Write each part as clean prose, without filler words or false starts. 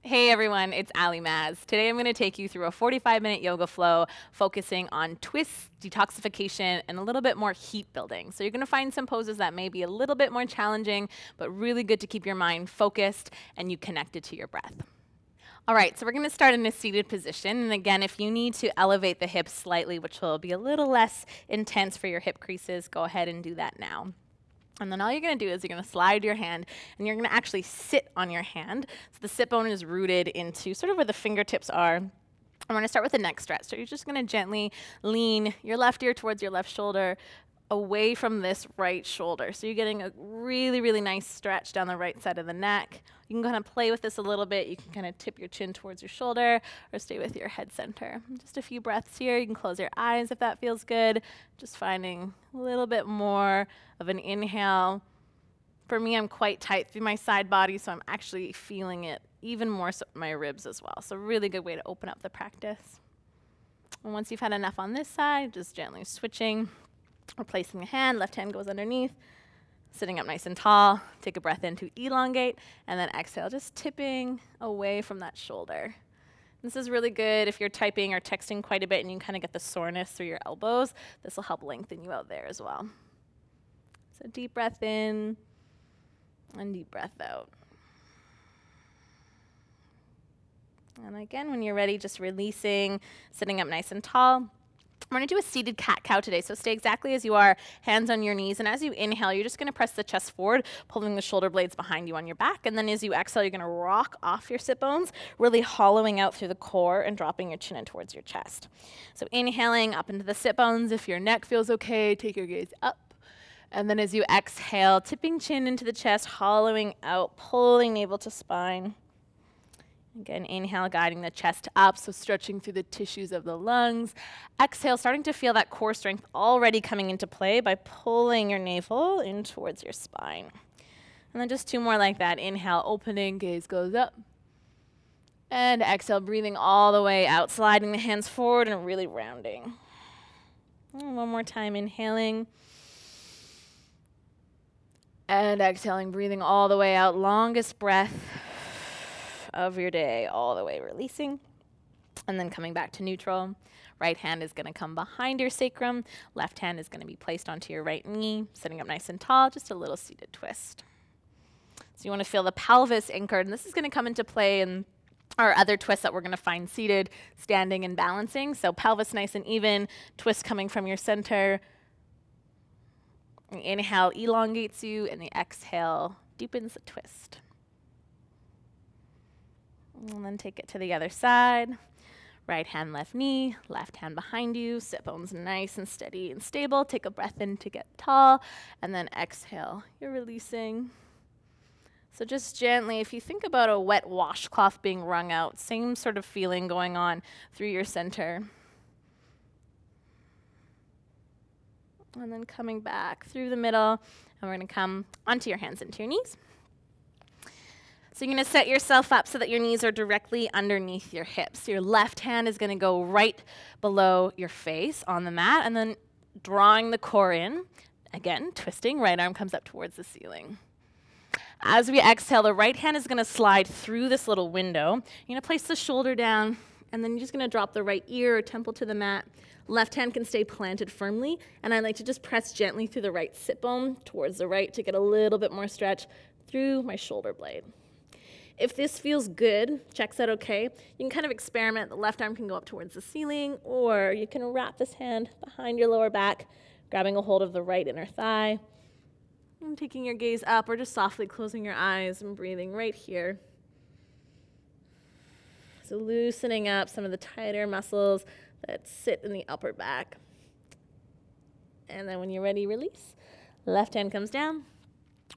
Hey everyone, it's Ali Maz. Today I'm going to take you through a 45-minute yoga flow focusing on twists, detoxification, and a little bit more heat building. So you're going to find some poses that may be a little bit more challenging, but really good to keep your mind focused and you connected to your breath. All right, so we're going to start in a seated position. And again, if you need to elevate the hips slightly, which will be a little less intense for your hip creases, go ahead and do that now. And then all you're going to do is you're going to slide your hand, and you're going to actually sit on your hand. So the sit bone is rooted into sort of where the fingertips are. And we're going to start with the neck stretch. So you're just going to gently lean your left ear towards your left shoulder, away from this right shoulder. So you're getting a really, really nice stretch down the right side of the neck. You can kind of play with this a little bit. You can kind of tip your chin towards your shoulder or stay with your head center. Just a few breaths here. You can close your eyes if that feels good. Just finding a little bit more of an inhale. For me, I'm quite tight through my side body, so I'm actually feeling it even more so in my ribs as well. So really good way to open up the practice. And once you've had enough on this side, just gently switching. Replacing the hand, left hand goes underneath, sitting up nice and tall. Take a breath in to elongate, and then exhale, just tipping away from that shoulder. This is really good if you're typing or texting quite a bit and you kind of get the soreness through your elbows. This will help lengthen you out there as well. So deep breath in and deep breath out. And again, when you're ready, just releasing, sitting up nice and tall. We're going to do a seated cat-cow today, so stay exactly as you are, hands on your knees, and as you inhale, you're just going to press the chest forward, pulling the shoulder blades behind you on your back, and then as you exhale, you're going to rock off your sit bones, really hollowing out through the core and dropping your chin in towards your chest. So inhaling up into the sit bones. If your neck feels okay, take your gaze up, and then as you exhale, tipping chin into the chest, hollowing out, pulling navel to spine. Again, inhale, guiding the chest up, so stretching through the tissues of the lungs. Exhale, starting to feel that core strength already coming into play by pulling your navel in towards your spine. And then just two more like that. Inhale, opening, gaze goes up. And exhale, breathing all the way out, sliding the hands forward and really rounding. And one more time, inhaling. And exhaling, breathing all the way out, longest breath of your day, all the way releasing, and then coming back to neutral. Right hand is going to come behind your sacrum. Left hand is going to be placed onto your right knee, sitting up nice and tall, just a little seated twist. So you want to feel the pelvis anchored, and this is going to come into play in our other twists that we're going to find seated, standing, and balancing. So pelvis nice and even, twist coming from your center. The inhale elongates you, and the exhale deepens the twist. And then take it to the other side. Right hand, left knee, left hand behind you. Sit bones nice and steady and stable. Take a breath in to get tall. And then exhale. You're releasing. So just gently, if you think about a wet washcloth being wrung out, same sort of feeling going on through your center. And then coming back through the middle. And we're going to come onto your hands into your knees. So you're going to set yourself up so that your knees are directly underneath your hips. Your left hand is going to go right below your face on the mat, and then drawing the core in. Again, twisting, right arm comes up towards the ceiling. As we exhale, the right hand is going to slide through this little window. You're going to place the shoulder down, and then you're just going to drop the right ear or temple to the mat. Left hand can stay planted firmly, and I like to just press gently through the right sit bone towards the right to get a little bit more stretch through my shoulder blade. If this feels good, checks out okay, you can kind of experiment. The left arm can go up towards the ceiling, or you can wrap this hand behind your lower back, grabbing a hold of the right inner thigh, and taking your gaze up, or just softly closing your eyes and breathing right here. So loosening up some of the tighter muscles that sit in the upper back. And then when you're ready, release. Left hand comes down.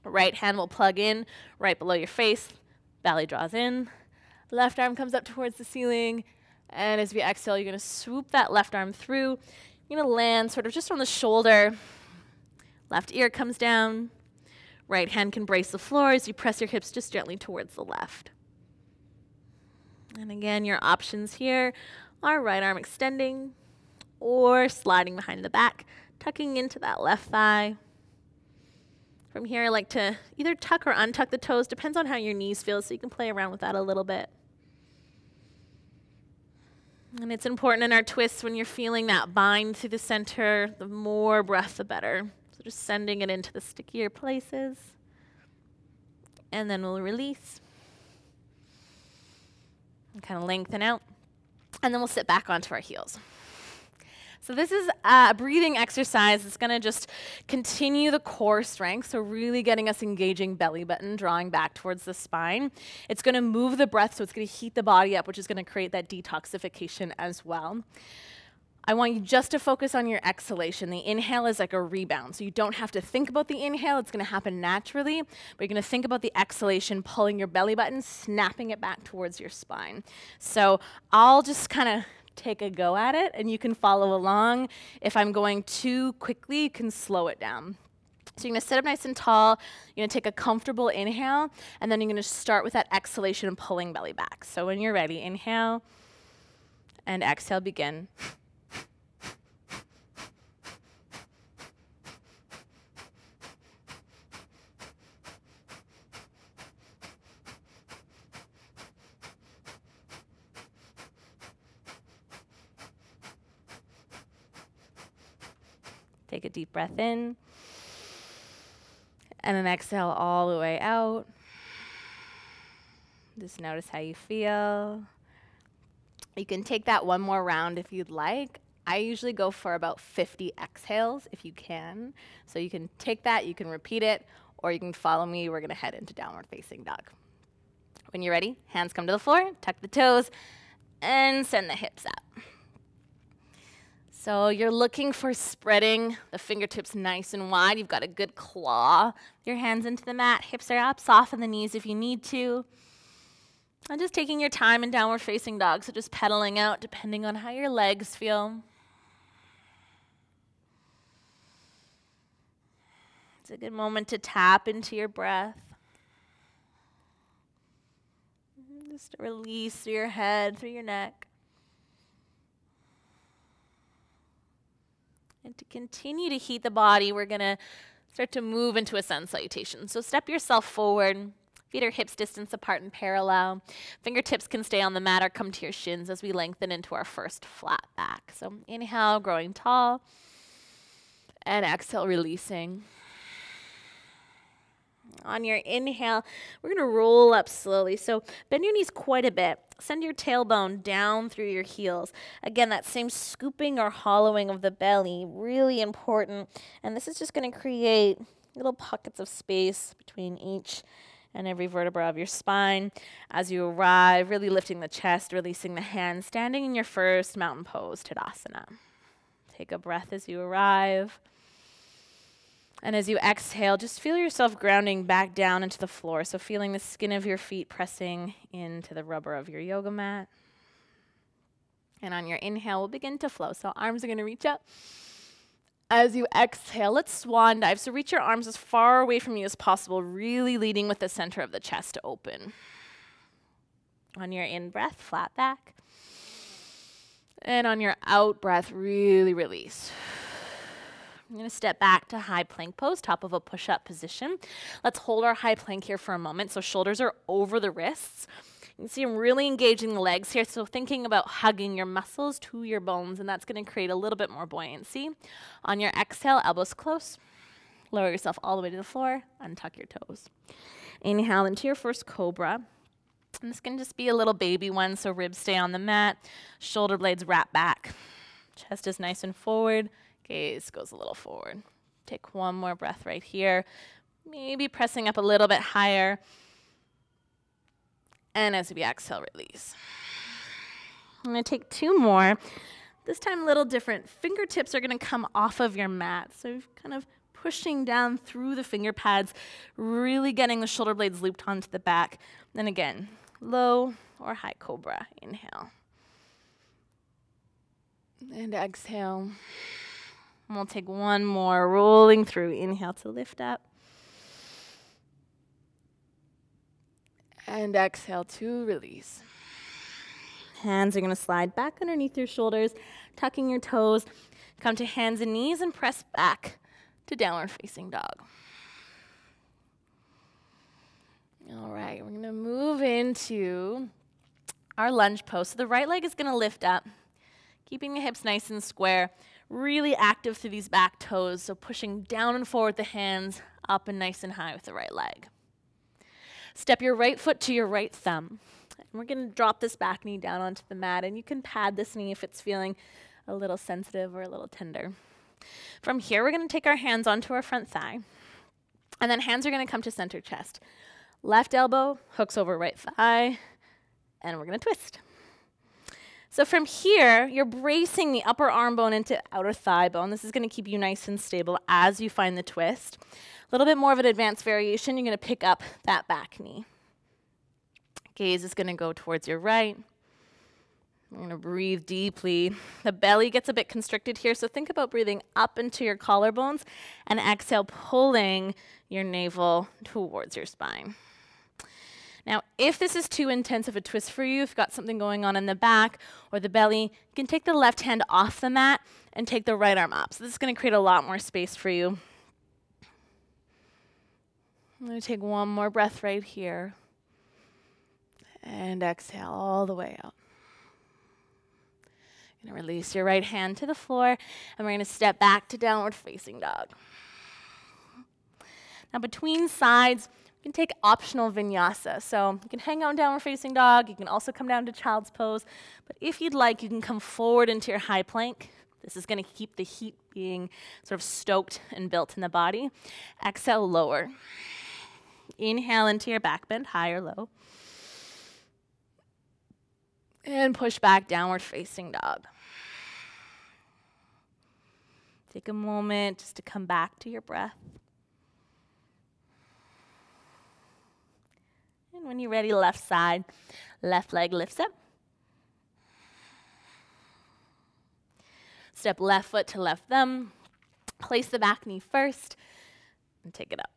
Right hand will plug in right below your face. Belly draws in, left arm comes up towards the ceiling, and as we exhale, you're going to swoop that left arm through. You're going to land sort of just on the shoulder. Left ear comes down. Right hand can brace the floor as you press your hips just gently towards the left. And again, your options here are right arm extending or sliding behind the back, tucking into that left thigh. From here, I like to either tuck or untuck the toes, depends on how your knees feel, so you can play around with that a little bit. And it's important in our twists when you're feeling that bind through the center, the more breath, the better. So just sending it into the stickier places. And then we'll release. And kind of lengthen out. And then we'll sit back onto our heels. So this is a breathing exercise that's going to just continue the core strength, so really getting us engaging belly button, drawing back towards the spine. It's going to move the breath, so it's going to heat the body up, which is going to create that detoxification as well. I want you just to focus on your exhalation. The inhale is like a rebound, so you don't have to think about the inhale. It's going to happen naturally, but you're going to think about the exhalation, pulling your belly button, snapping it back towards your spine. So I'll just kind of take a go at it, and you can follow along. If I'm going too quickly, you can slow it down. So you're going to sit up nice and tall. You're going to take a comfortable inhale, and then you're going to start with that exhalation and pulling belly back. So when you're ready, inhale and exhale, begin. Take a deep breath in, and then exhale all the way out. Just notice how you feel. You can take that one more round if you'd like. I usually go for about 50 exhales if you can. So you can take that, you can repeat it, or you can follow me. We're going to head into downward facing dog. When you're ready, hands come to the floor, tuck the toes, and send the hips out. So you're looking for spreading the fingertips nice and wide. You've got a good claw. Your hands into the mat, hips are up, soften the knees if you need to. And just taking your time in downward facing dog, so just pedaling out depending on how your legs feel. It's a good moment to tap into your breath. Just release through your head, through your neck. And to continue to heat the body, we're going to start to move into a sun salutation. So step yourself forward. Feet are hips distance apart and parallel. Fingertips can stay on the mat or come to your shins as we lengthen into our first flat back. So inhale, growing tall. And exhale, releasing. On your inhale, we're going to roll up slowly. So bend your knees quite a bit. Send your tailbone down through your heels. Again, that same scooping or hollowing of the belly, really important. And this is just going to create little pockets of space between each and every vertebra of your spine. As you arrive, really lifting the chest, releasing the hands, standing in your first mountain pose, Tadasana. Take a breath as you arrive. And as you exhale, just feel yourself grounding back down into the floor. So feeling the skin of your feet pressing into the rubber of your yoga mat. And on your inhale, we'll begin to flow. So arms are going to reach up. As you exhale, let's swan dive. So reach your arms as far away from you as possible, really leading with the center of the chest to open. On your in-breath, flat back. And on your out-breath, really release. I'm going to step back to high plank pose, top of a push-up position. Let's hold our high plank here for a moment. So shoulders are over the wrists. You can see I'm really engaging the legs here. So thinking about hugging your muscles to your bones, and that's going to create a little bit more buoyancy. On your exhale, elbows close. Lower yourself all the way to the floor. Untuck your toes. Inhale into your first Cobra. And this can just be a little baby one, so ribs stay on the mat. Shoulder blades wrap back. Chest is nice and forward. Gaze goes a little forward. Take one more breath right here. Maybe pressing up a little bit higher. And as we exhale, release. I'm going to take two more. This time a little different. Fingertips are going to come off of your mat. So kind of pushing down through the finger pads, really getting the shoulder blades looped onto the back. Then again, low or high Cobra. Inhale. And exhale. And we'll take one more, rolling through. Inhale to lift up. And exhale to release. Hands are going to slide back underneath your shoulders, tucking your toes. Come to hands and knees and press back to downward facing dog. All right, we're going to move into our lunge post. So the right leg is going to lift up. Keeping the hips nice and square, really active through these back toes, so pushing down and forward the hands, up and nice and high with the right leg. Step your right foot to your right thumb. And we're going to drop this back knee down onto the mat, and you can pad this knee if it's feeling a little sensitive or a little tender. From here, we're going to take our hands onto our front thigh, and then hands are going to come to center chest. Left elbow hooks over right thigh, and we're going to twist. So from here, you're bracing the upper arm bone into outer thigh bone. This is going to keep you nice and stable as you find the twist. A little bit more of an advanced variation, you're going to pick up that back knee. Gaze is going to go towards your right. You're going to breathe deeply. The belly gets a bit constricted here, so think about breathing up into your collarbones and exhale, pulling your navel towards your spine. Now, if this is too intense of a twist for you, if you've got something going on in the back or the belly, you can take the left hand off the mat and take the right arm up. So this is going to create a lot more space for you. I'm going to take one more breath right here. And exhale all the way out. You're going to release your right hand to the floor, and we're going to step back to downward facing dog. Now between sides, you can take optional vinyasa. So you can hang out in downward facing dog. You can also come down to child's pose. But if you'd like, you can come forward into your high plank. This is going to keep the heat being sort of stoked and built in the body. Exhale, lower. Inhale into your back bend, high or low. And push back, downward facing dog. Take a moment just to come back to your breath. And when you're ready, left side, left leg lifts up. Step left foot to left thumb. Place the back knee first and take it up.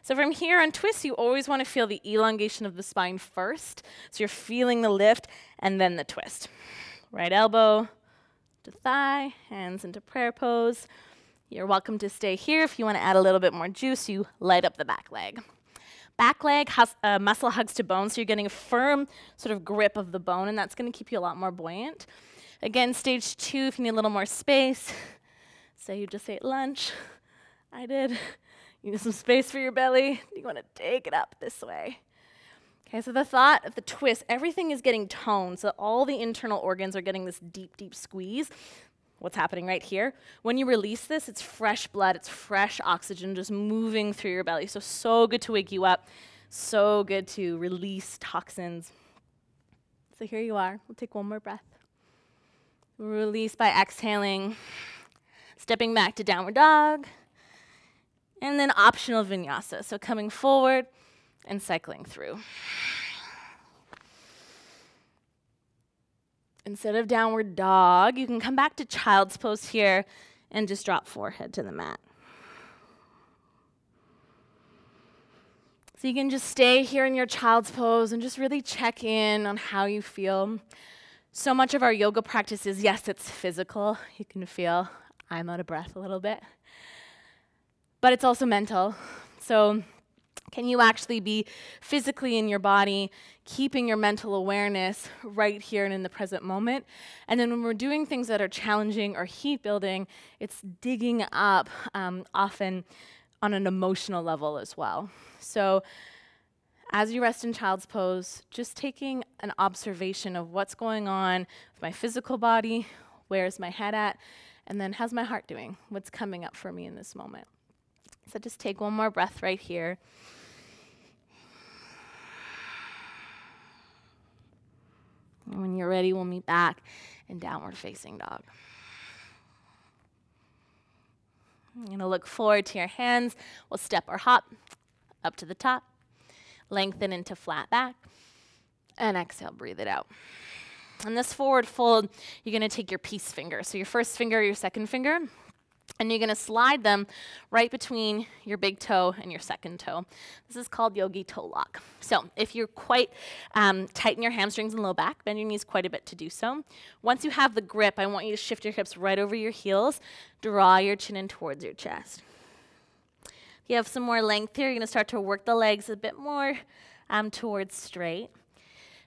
So from here on twists, you always want to feel the elongation of the spine first. So you're feeling the lift and then the twist. Right elbow to thigh, hands into prayer pose. You're welcome to stay here. If you want to add a little bit more juice, you light up the back leg. Back leg muscle hugs to bone, so you're getting a firm sort of grip of the bone, and that's going to keep you a lot more buoyant. Again, stage 2, if you need a little more space, say you just ate lunch. I did. You need some space for your belly. You want to take it up this way. Okay, so the thought of the twist, everything is getting toned, so all the internal organs are getting this deep, deep squeeze. What's happening right here? When you release this, it's fresh blood, it's fresh oxygen just moving through your belly. So good to wake you up, so good to release toxins. So here you are. We'll take one more breath. Release by exhaling, stepping back to downward dog. And then optional vinyasa, so coming forward and cycling through. Instead of downward dog, you can come back to child's pose here and just drop forehead to the mat. So you can just stay here in your child's pose and just really check in on how you feel. So much of our yoga practice is, yes, it's physical. You can feel I'm out of breath a little bit. But it's also mental. So can you actually be physically in your body, keeping your mental awareness right here and in the present moment? And then when we're doing things that are challenging or heat building, it's digging up often on an emotional level as well. So as you rest in child's pose, just taking an observation of what's going on with my physical body, where's my head at, and then how's my heart doing? What's coming up for me in this moment? So just take one more breath right here. And when you're ready, we'll meet back in downward facing dog. You're going to look forward to your hands. We'll step or hop up to the top. Lengthen into flat back. And exhale, breathe it out. In this forward fold, you're going to take your peace finger. So your first finger, your second finger. And you're going to slide them right between your big toe and your second toe. This is called Yogi toe lock. So if you're quite tight in your hamstrings and low back, bend your knees quite a bit to do so. Once you have the grip, I want you to shift your hips right over your heels. Draw your chin in towards your chest. If you have some more length here, you're going to start to work the legs a bit more towards straight.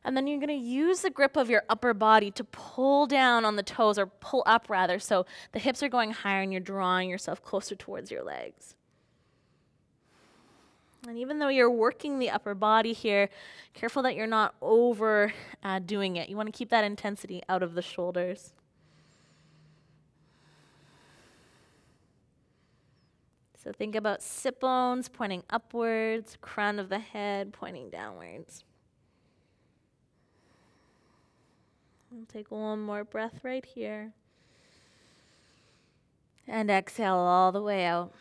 And then you're going to use the grip of your upper body to pull down on the toes, or pull up rather, so the hips are going higher and you're drawing yourself closer towards your legs. And even though you're working the upper body here, careful that you're not overdoing it. You want to keep that intensity out of the shoulders. So think about sit bones pointing upwards, crown of the head pointing downwards. We'll take one more breath right here. And exhale all the way out.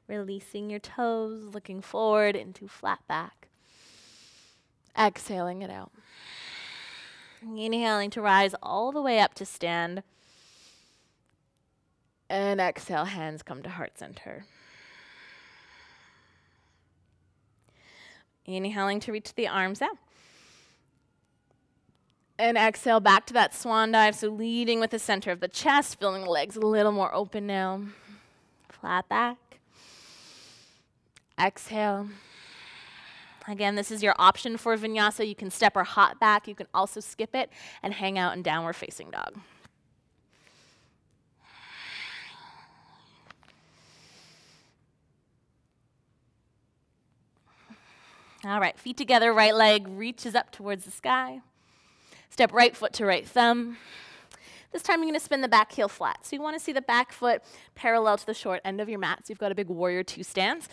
Releasing your toes, looking forward into flat back. Exhaling it out. Inhaling to rise all the way up to stand. And exhale, hands come to heart center. Inhaling to reach the arms out. And exhale back to that swan dive, so leading with the center of the chest, feeling the legs a little more open now. Flat back. Exhale. Again, this is your option for Vinyasa. You can step or hop back. You can also skip it and hang out in downward facing dog. All right, feet together, right leg reaches up towards the sky. Step right foot to right thumb. This time you're going to spin the back heel flat. So you want to see the back foot parallel to the short end of your mat. So you've got a big warrior two stance.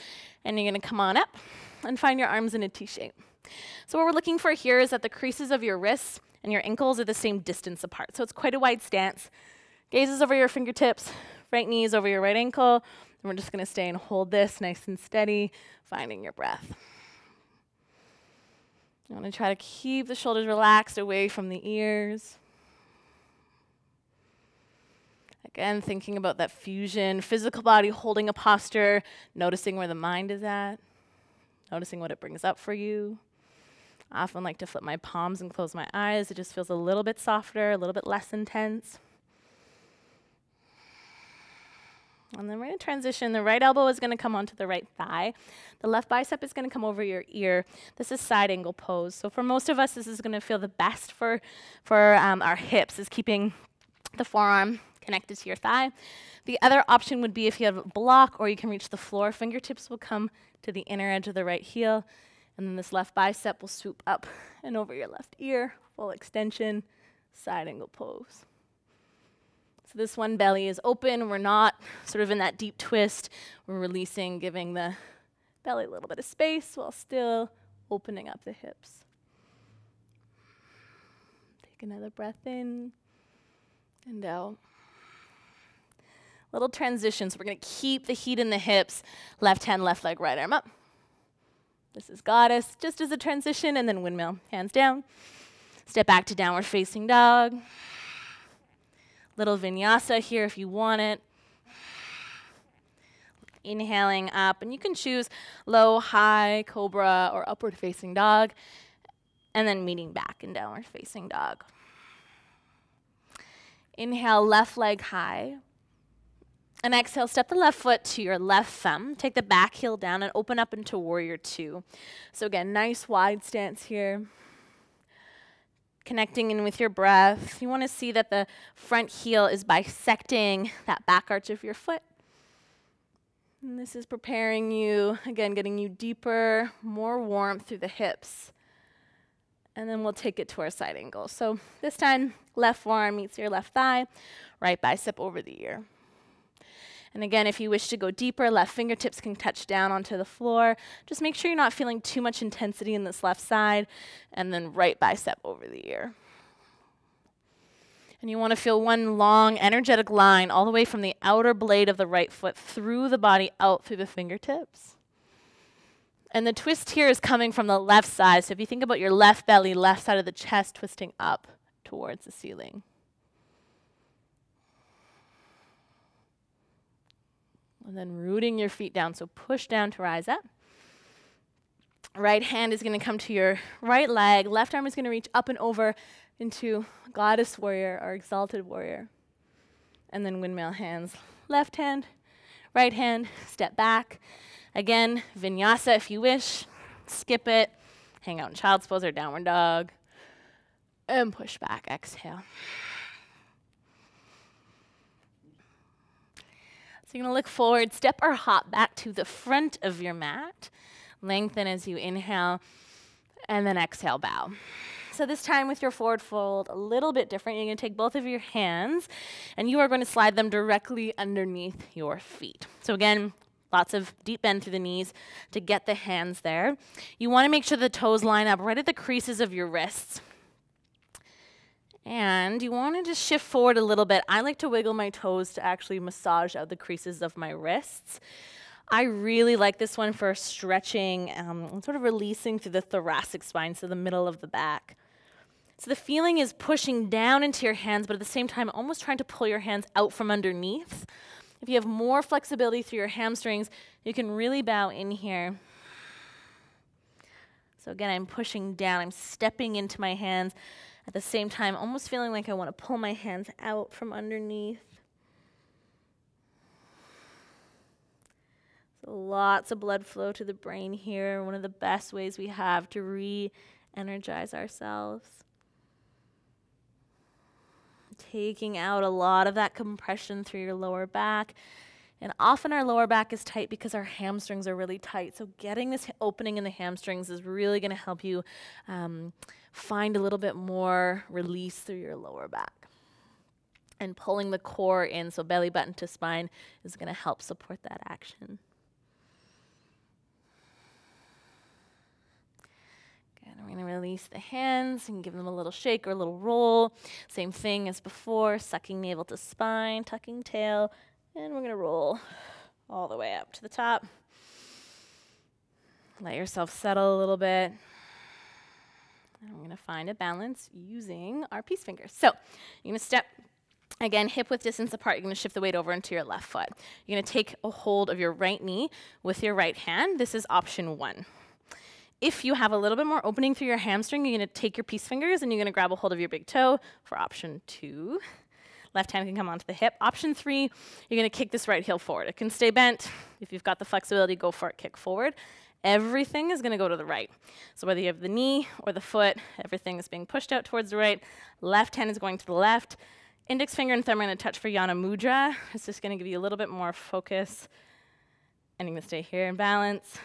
And you're going to come on up and find your arms in a T shape. So what we're looking for here is that the creases of your wrists and your ankles are the same distance apart. So it's quite a wide stance. Gazes over your fingertips, right knees over your right ankle. And we're just going to stay and hold this nice and steady, finding your breath. You want to try to keep the shoulders relaxed away from the ears. Again, thinking about that fusion, physical body holding a posture, noticing where the mind is at, noticing what it brings up for you. I often like to flip my palms and close my eyes. It just feels a little bit softer, a little bit less intense. And then we're going to transition. The right elbow is going to come onto the right thigh. The left bicep is going to come over your ear. This is side angle pose. So for most of us, this is going to feel the best for our hips, is keeping the forearm connected to your thigh. The other option would be if you have a block or you can reach the floor. Fingertips will come to the inner edge of the right heel. And then this left bicep will swoop up and over your left ear. Full extension, side angle pose. So this one belly is open. We're not sort of in that deep twist. We're releasing, giving the belly a little bit of space while still opening up the hips. Take another breath in and out. Little transitions. We're going to keep the heat in the hips. Left hand, left leg, right arm up. This is goddess, just as a transition, and then windmill. Hands down. Step back to downward facing dog. Little vinyasa here if you want it. Inhaling up, and you can choose low, high, cobra, or upward facing dog, and then meeting back in downward facing dog. Inhale, left leg high. And exhale, step the left foot to your left thumb. Take the back heel down and open up into warrior two. So again, nice wide stance here. Connecting in with your breath. You want to see that the front heel is bisecting that back arch of your foot. And this is preparing you, again, getting you deeper, more warmth through the hips. And then we'll take it to our side angle. So this time, left forearm meets your left thigh, right bicep over the ear. And again, if you wish to go deeper, left fingertips can touch down onto the floor. Just make sure you're not feeling too much intensity in this left side, and then right bicep over the ear. And you want to feel one long, energetic line all the way from the outer blade of the right foot through the body, out through the fingertips. And the twist here is coming from the left side. So if you think about your left belly, left side of the chest, twisting up towards the ceiling. And then rooting your feet down, so push down to rise up. Right hand is going to come to your right leg. Left arm is going to reach up and over into goddess warrior or exalted warrior. And then windmill hands. Left hand, right hand, step back. Again, vinyasa if you wish. skip it. Hang out in child's pose or downward dog. And push back, exhale. So you're gonna look forward, step or hop back to the front of your mat. Lengthen as you inhale, and then exhale, bow. So this time with your forward fold, a little bit different. You're gonna take both of your hands, and you are going to slide them directly underneath your feet. So again, lots of deep bend through the knees to get the hands there. You wanna make sure the toes line up right at the creases of your wrists. And you wanna just shift forward a little bit. I like to wiggle my toes to actually massage out the creases of my wrists. I really like this one for stretching and sort of releasing through the thoracic spine, so the middle of the back. So the feeling is pushing down into your hands, but at the same time, almost trying to pull your hands out from underneath. If you have more flexibility through your hamstrings, you can really bow in here. So again, I'm pushing down, I'm stepping into my hands. At the same time, almost feeling like I want to pull my hands out from underneath. So lots of blood flow to the brain here. One of the best ways we have to re-energize ourselves. Taking out a lot of that compression through your lower back. And often our lower back is tight because our hamstrings are really tight. So getting this opening in the hamstrings is really going to help you find a little bit more release through your lower back. And pulling the core in, so belly button to spine, is going to help support that action. Good. We're going to release the hands and give them a little shake or a little roll. Same thing as before, sucking navel to spine, tucking tail, and we're going to roll all the way up to the top. Let yourself settle a little bit. And we're going to find a balance using our peace fingers. So you're going to step, again, hip width distance apart. You're going to shift the weight over into your left foot. You're going to take a hold of your right knee with your right hand. This is option 1. If you have a little bit more opening through your hamstring, you're going to take your peace fingers and you're going to grab a hold of your big toe for option 2. Left hand can come onto the hip. Option 3, you're going to kick this right heel forward. It can stay bent. If you've got the flexibility, go for it, kick forward. Everything is going to go to the right. So whether you have the knee or the foot, everything is being pushed out towards the right. Left hand is going to the left. Index finger and thumb are going to touch for Yana Mudra. It's just going to give you a little bit more focus. And you're going to stay here in balance.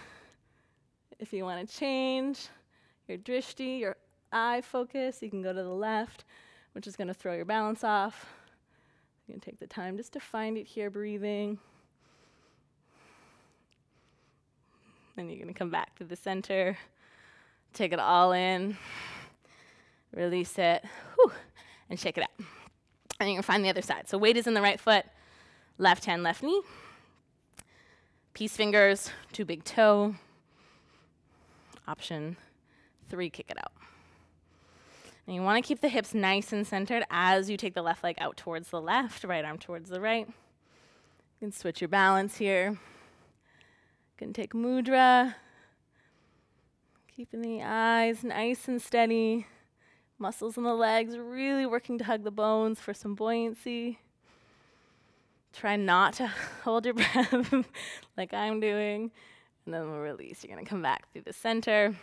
If you want to change your drishti, your eye focus, you can go to the left, which is going to throw your balance off. You can take the time just to find it here, breathing. Then you're going to come back to the center, take it all in, release it, whew, and shake it out. And you're going to find the other side. So weight is in the right foot, left hand, left knee, peace fingers to big toe. Option 3, kick it out. And you want to keep the hips nice and centered as you take the left leg out towards the left, right arm towards the right. You can switch your balance here. You can take mudra. Keeping the eyes nice and steady. Muscles in the legs really working to hug the bones for some buoyancy. Try not to hold your breath like I'm doing. And then we'll release. You're going to come back through the center.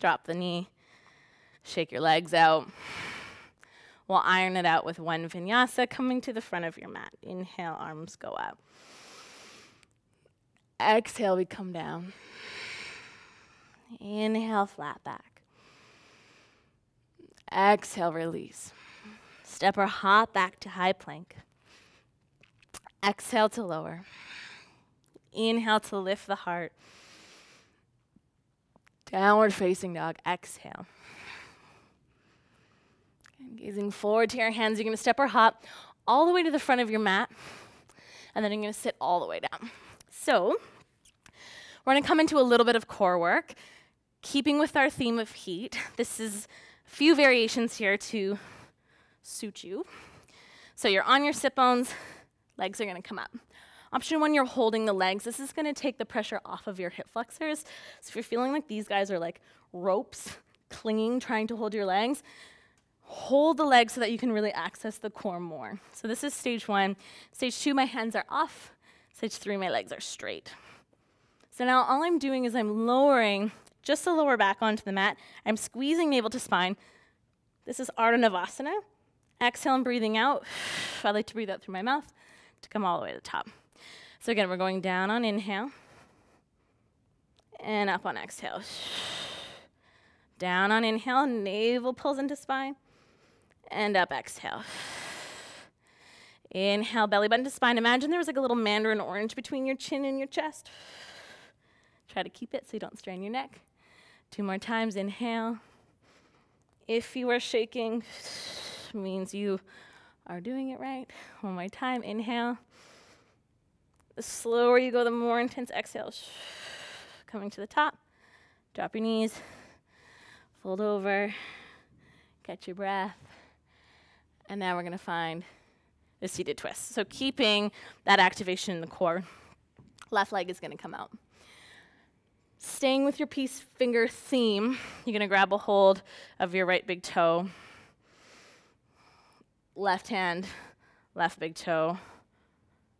Drop the knee. Shake your legs out. We'll iron it out with one vinyasa coming to the front of your mat. Inhale, arms go up. Exhale, we come down. Inhale, flat back. Exhale, release. Step or hop back to high plank. Exhale to lower. Inhale to lift the heart. Downward facing dog. Exhale. Gazing forward to your hands, you're going to step or hop all the way to the front of your mat, and then you're going to sit all the way down. So we're going to come into a little bit of core work, keeping with our theme of heat. This is a few variations here to suit you. So you're on your sit bones, legs are going to come up. Option 1, you're holding the legs. This is going to take the pressure off of your hip flexors. So if you're feeling like these guys are like ropes clinging, trying to hold your legs, hold the legs so that you can really access the core more. So this is stage 1. Stage 2, my hands are off. Stage 3, my legs are straight. So now all I'm doing is I'm lowering just the lower back onto the mat. I'm squeezing navel to spine. This is Ardha Navasana. Exhale and breathing out. I like to breathe out through my mouth to come all the way to the top. So again, we're going down on inhale and up on exhale. Down on inhale, navel pulls into spine, and up exhale. Inhale, belly button to spine. Imagine there was like a little mandarin orange between your chin and your chest. Try to keep it so you don't strain your neck. 2 more times, inhale. If you are shaking, means you are doing it right. 1 more time, inhale. The slower you go, the more intense exhale. Coming to the top, drop your knees, fold over, catch your breath. And now we're gonna find the seated twist. So keeping that activation in the core. Left leg is gonna come out. Staying with your peace finger theme, you're gonna grab a hold of your right big toe. Left hand, left big toe.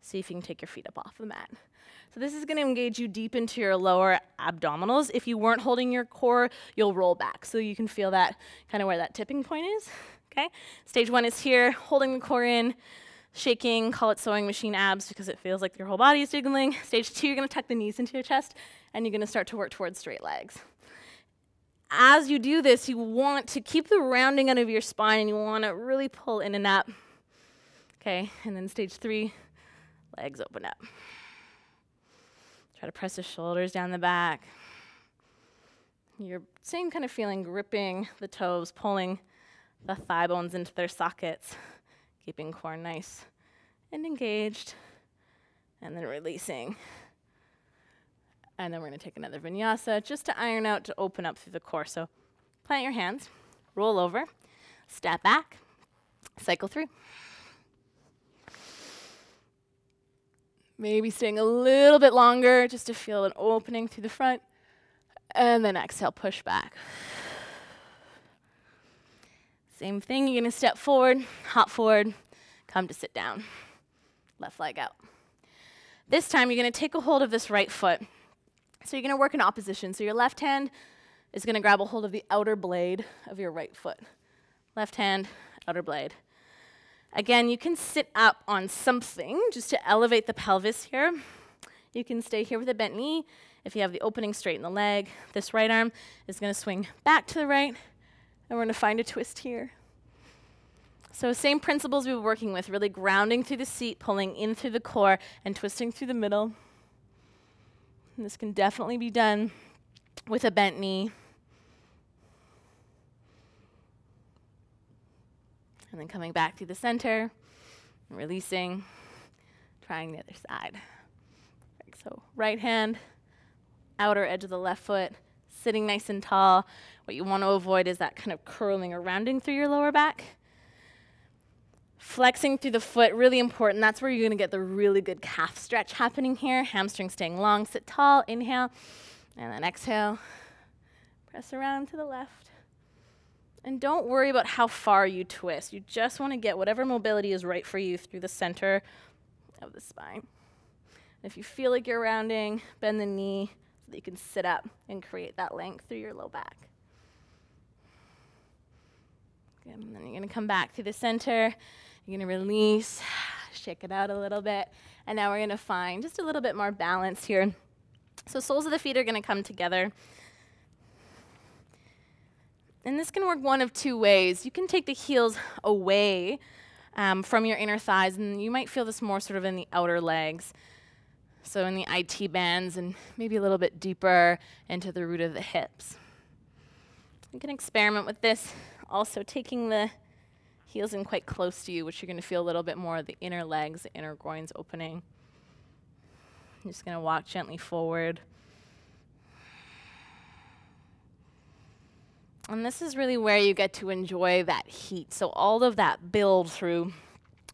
See if you can take your feet up off the mat. So this is gonna engage you deep into your lower abdominals. If you weren't holding your core, you'll roll back. So you can feel that, kind of where that tipping point is, okay? Stage 1 is here, holding the core in, shaking, call it sewing machine abs because it feels like your whole body is jiggling. Stage 2, you're gonna tuck the knees into your chest and you're gonna start to work towards straight legs. As you do this, you want to keep the rounding out of your spine and you wanna really pull in and up. Okay, and then stage 3, legs open up. Try to press the shoulders down the back. You're same kind of feeling, gripping the toes, pulling the thigh bones into their sockets, keeping core nice and engaged, and then releasing. And then we're gonna take another vinyasa just to iron out, to open up through the core. So plant your hands, roll over, step back, cycle through. Maybe staying a little bit longer just to feel an opening through the front. And then exhale, push back. Same thing, you're gonna step forward, hop forward, come to sit down. Left leg out. This time, you're gonna take a hold of this right foot. So you're gonna work in opposition. So your left hand is gonna grab a hold of the outer blade of your right foot. Left hand, outer blade. Again, you can sit up on something just to elevate the pelvis here. You can stay here with a bent knee. If you have the opening straight in the leg, this right arm is gonna swing back to the right, and we're gonna find a twist here. So same principles we were working with, really grounding through the seat, pulling in through the core, and twisting through the middle. And this can definitely be done with a bent knee. And then coming back to the center, releasing, trying the other side. So right hand, outer edge of the left foot, sitting nice and tall. What you want to avoid is that kind of curling or rounding through your lower back. Flexing through the foot, really important. That's where you're going to get the really good calf stretch happening here. Hamstring staying long, sit tall, inhale, and then exhale. Press around to the left. And don't worry about how far you twist. You just want to get whatever mobility is right for you through the center of the spine. If you feel like you're rounding, bend the knee so that you can sit up and create that length through your low back. Good. And then you're going to come back to the center. You're going to release, shake it out a little bit. And now we're going to find just a little bit more balance here. So soles of the feet are going to come together. And this can work one of two ways. You can take the heels away from your inner thighs, and you might feel this more sort of in the outer legs. So in the IT bands and maybe a little bit deeper into the root of the hips. You can experiment with this, also taking the heels in quite close to you, which you're going to feel a little bit more of the inner legs, the inner groins opening. I'm just going to walk gently forward. And this is really where you get to enjoy that heat. So all of that build through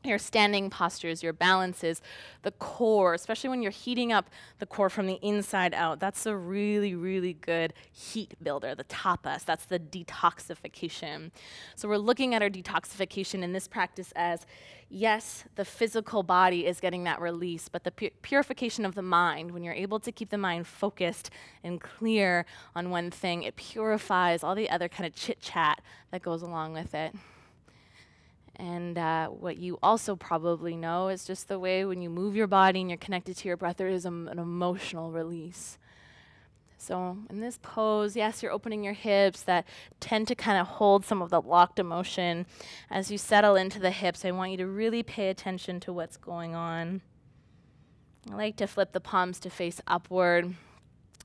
your standing postures, your balances, the core, especially when you're heating up the core from the inside out. That's a really, really good heat builder, the tapas. That's the detoxification. So we're looking at our detoxification in this practice as, yes, the physical body is getting that release, but the purification of the mind, when you're able to keep the mind focused and clear on one thing, it purifies all the other kind of chit-chat that goes along with it. And what you also probably know is just the way when you move your body and you're connected to your breath, there is an emotional release. So in this pose, yes, you're opening your hips that tend to kind of hold some of the locked emotion. As you settle into the hips, I want you to really pay attention to what's going on. I like to flip the palms to face upward.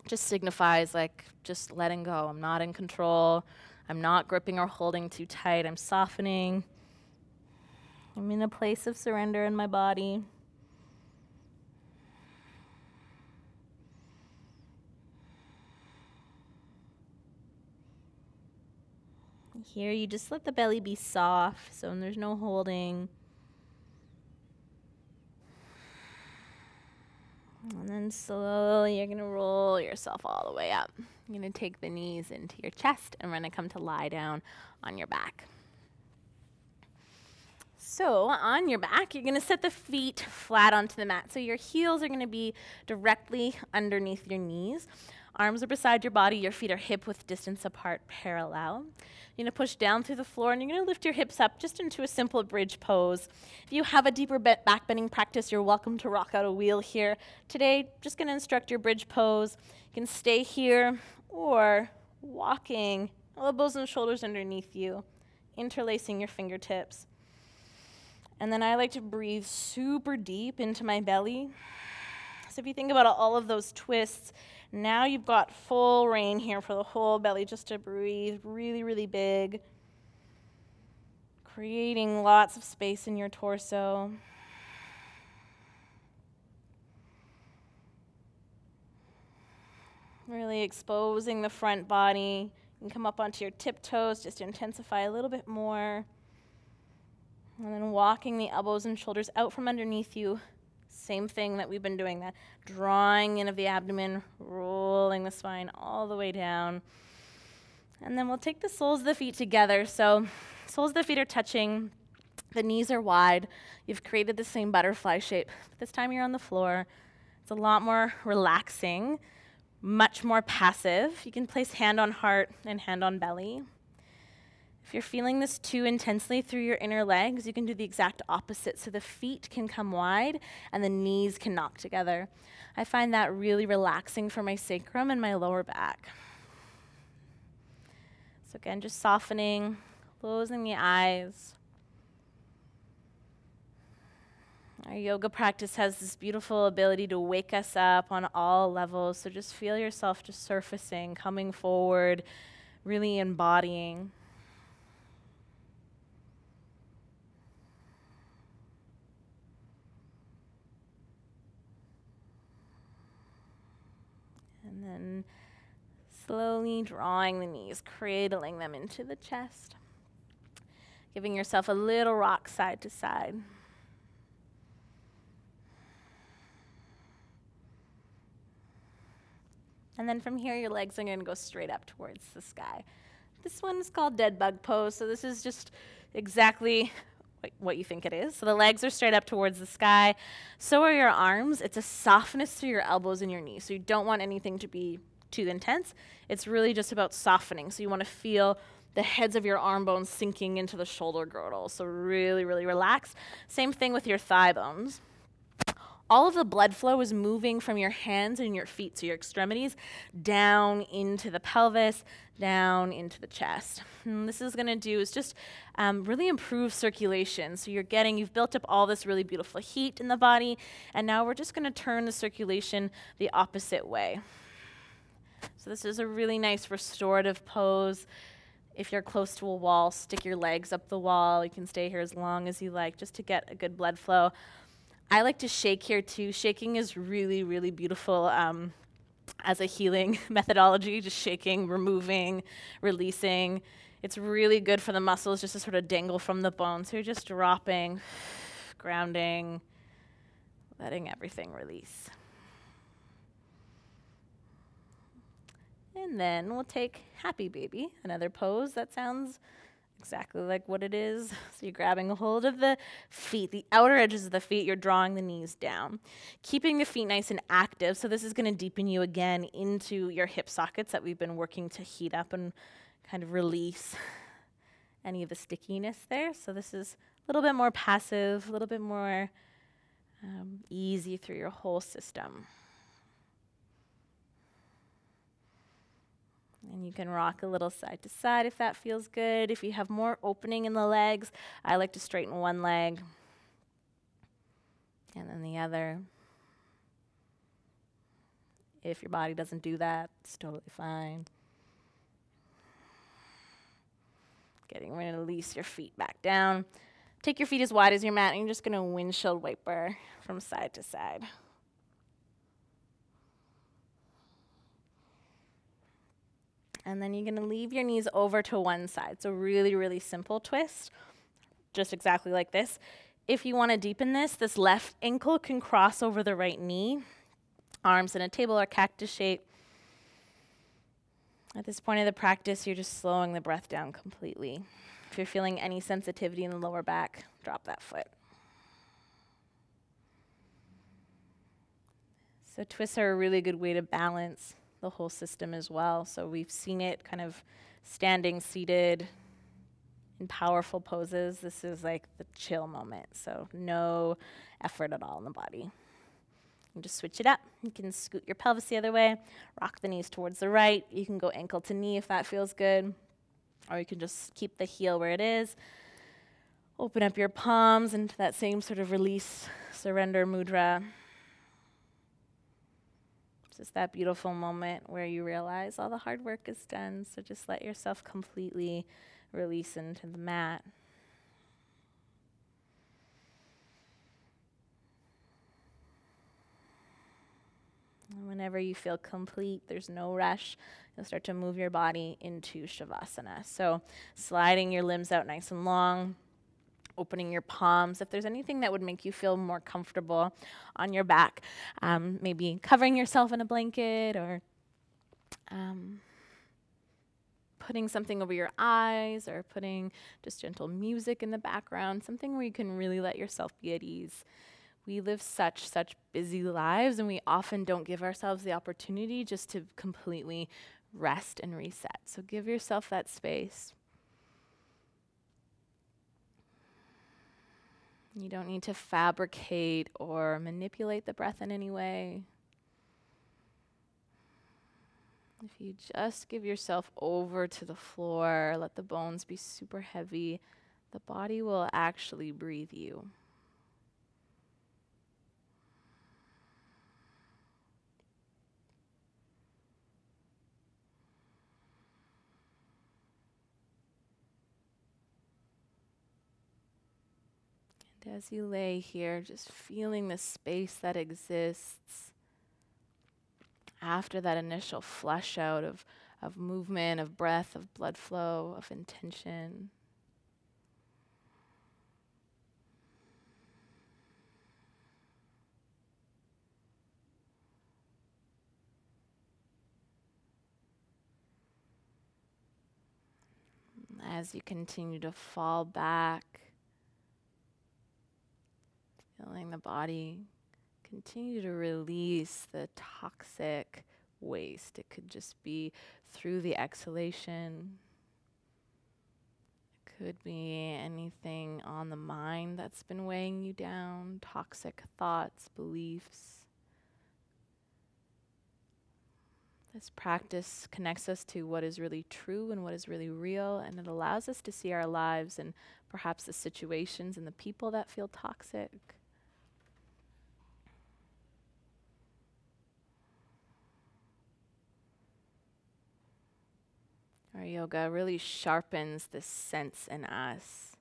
Just signifies like just letting go. I'm not in control. I'm not gripping or holding too tight. I'm softening. I'm in a place of surrender in my body. Here, you just let the belly be soft, so there's no holding. And then slowly, you're going to roll yourself all the way up. You're going to take the knees into your chest, and we're going to come to lie down on your back. So on your back, you're going to set the feet flat onto the mat. So your heels are going to be directly underneath your knees. Arms are beside your body. Your feet are hip-width distance apart, parallel. You're going to push down through the floor, and you're going to lift your hips up just into a simple bridge pose. If you have a deeper back bending practice, you're welcome to rock out a wheel here. Today, just going to instruct your bridge pose. You can stay here or walking, elbows and shoulders underneath you, interlacing your fingertips. And then I like to breathe super deep into my belly. So if you think about all of those twists, now you've got full reign here for the whole belly just to breathe really, really big. Creating lots of space in your torso. Really exposing the front body. You can come up onto your tiptoes just to intensify a little bit more. And then walking the elbows and shoulders out from underneath you. Same thing that we've been doing, that drawing in of the abdomen, rolling the spine all the way down. And then we'll take the soles of the feet together. So soles of the feet are touching. The knees are wide. You've created the same butterfly shape. This time you're on the floor. It's a lot more relaxing, much more passive. You can place hand on heart and hand on belly. If you're feeling this too intensely through your inner legs, you can do the exact opposite. So the feet can come wide and the knees can knock together. I find that really relaxing for my sacrum and my lower back. So again, just softening, closing the eyes. Our yoga practice has this beautiful ability to wake us up on all levels. So just feel yourself just surfacing, coming forward, really embodying. And then slowly drawing the knees, cradling them into the chest. Giving yourself a little rock side to side. And then from here, your legs are going to go straight up towards the sky. This one is called dead bug pose, so this is just exactly what you think it is. So the legs are straight up towards the sky. So are your arms. It's a softness through your elbows and your knees. So you don't want anything to be too intense. It's really just about softening. So you want to feel the heads of your arm bones sinking into the shoulder girdle. So really, really relax. Same thing with your thigh bones. All of the blood flow is moving from your hands and your feet, so your extremities, down into the pelvis, down into the chest. And this is going to do is just really improve circulation. So you've built up all this really beautiful heat in the body, and now we're just going to turn the circulation the opposite way. So this is a really nice restorative pose. If you're close to a wall, stick your legs up the wall. You can stay here as long as you like, just to get a good blood flow. I like to shake here too. Shaking is really, really beautiful as a healing methodology, just shaking, removing, releasing. It's really good for the muscles just to sort of dangle from the bone. So you're just dropping, grounding, letting everything release. And then we'll take Happy Baby, another pose that sounds exactly like what it is. So you're grabbing a hold of the feet, the outer edges of the feet, you're drawing the knees down. Keeping the feet nice and active, so this is gonna deepen you again into your hip sockets that we've been working to heat up and kind of release any of the stickiness there. So this is a little bit more passive, a little bit more easy through your whole system. And you can rock a little side to side if that feels good. If you have more opening in the legs, I like to straighten one leg and then the other. If your body doesn't do that, it's totally fine. Getting ready to release your feet back down. Take your feet as wide as your mat, and you're just going to windshield wiper from side to side. And then you're going to leave your knees over to one side. So really, really simple twist, just exactly like this. If you want to deepen this left ankle can cross over the right knee, arms in a table or cactus shape. At this point of the practice, you're just slowing the breath down completely. If you're feeling any sensitivity in the lower back, drop that foot. So twists are a really good way to balance the whole system as well. So we've seen it kind of standing, seated, in powerful poses. This is like the chill moment, so no effort at all in the body. You just switch it up. You can scoot your pelvis the other way, rock the knees towards the right. You can go ankle to knee if that feels good, or you can just keep the heel where it is. Open up your palms into that same sort of release, surrender mudra. Just that beautiful moment where you realize all the hard work is done, so just let yourself completely release into the mat. And whenever you feel complete, there's no rush, you'll start to move your body into Shavasana. So sliding your limbs out nice and long, opening your palms. If there's anything that would make you feel more comfortable on your back, maybe covering yourself in a blanket or putting something over your eyes or putting just gentle music in the background, something where you can really let yourself be at ease. We live such busy lives, and we often don't give ourselves the opportunity just to completely rest and reset. So give yourself that space. You don't need to fabricate or manipulate the breath in any way. If you just give yourself over to the floor, let the bones be super heavy, the body will actually breathe you. And as you lay here, just feeling the space that exists after that initial flush out of movement, of breath, of blood flow, of intention. As you continue to fall back, feeling the body continue to release the toxic waste. It could just be through the exhalation. It could be anything on the mind that's been weighing you down, toxic thoughts, beliefs. This practice connects us to what is really true and what is really real, and it allows us to see our lives and perhaps the situations and the people that feel toxic. Our yoga really sharpens this sense in us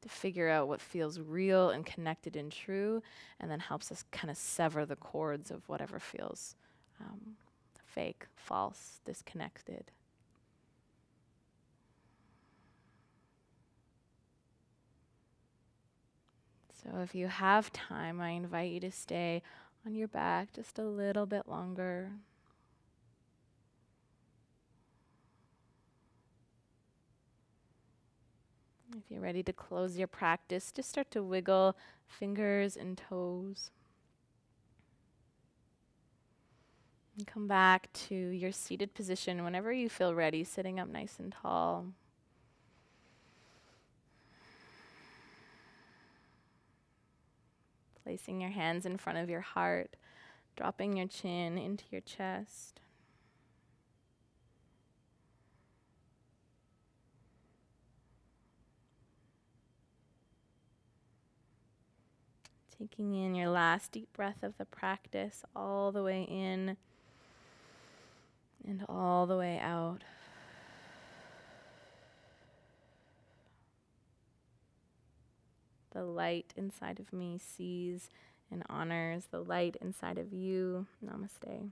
to figure out what feels real and connected and true, and then helps us kind of sever the cords of whatever feels fake, false, disconnected. So if you have time, I invite you to stay on your back just a little bit longer. If you're ready to close your practice, just start to wiggle fingers and toes. And come back to your seated position whenever you feel ready, sitting up nice and tall. Placing your hands in front of your heart, dropping your chin into your chest. Taking in your last deep breath of the practice, all the way in and all the way out. The light inside of me sees and honors the light inside of you. Namaste.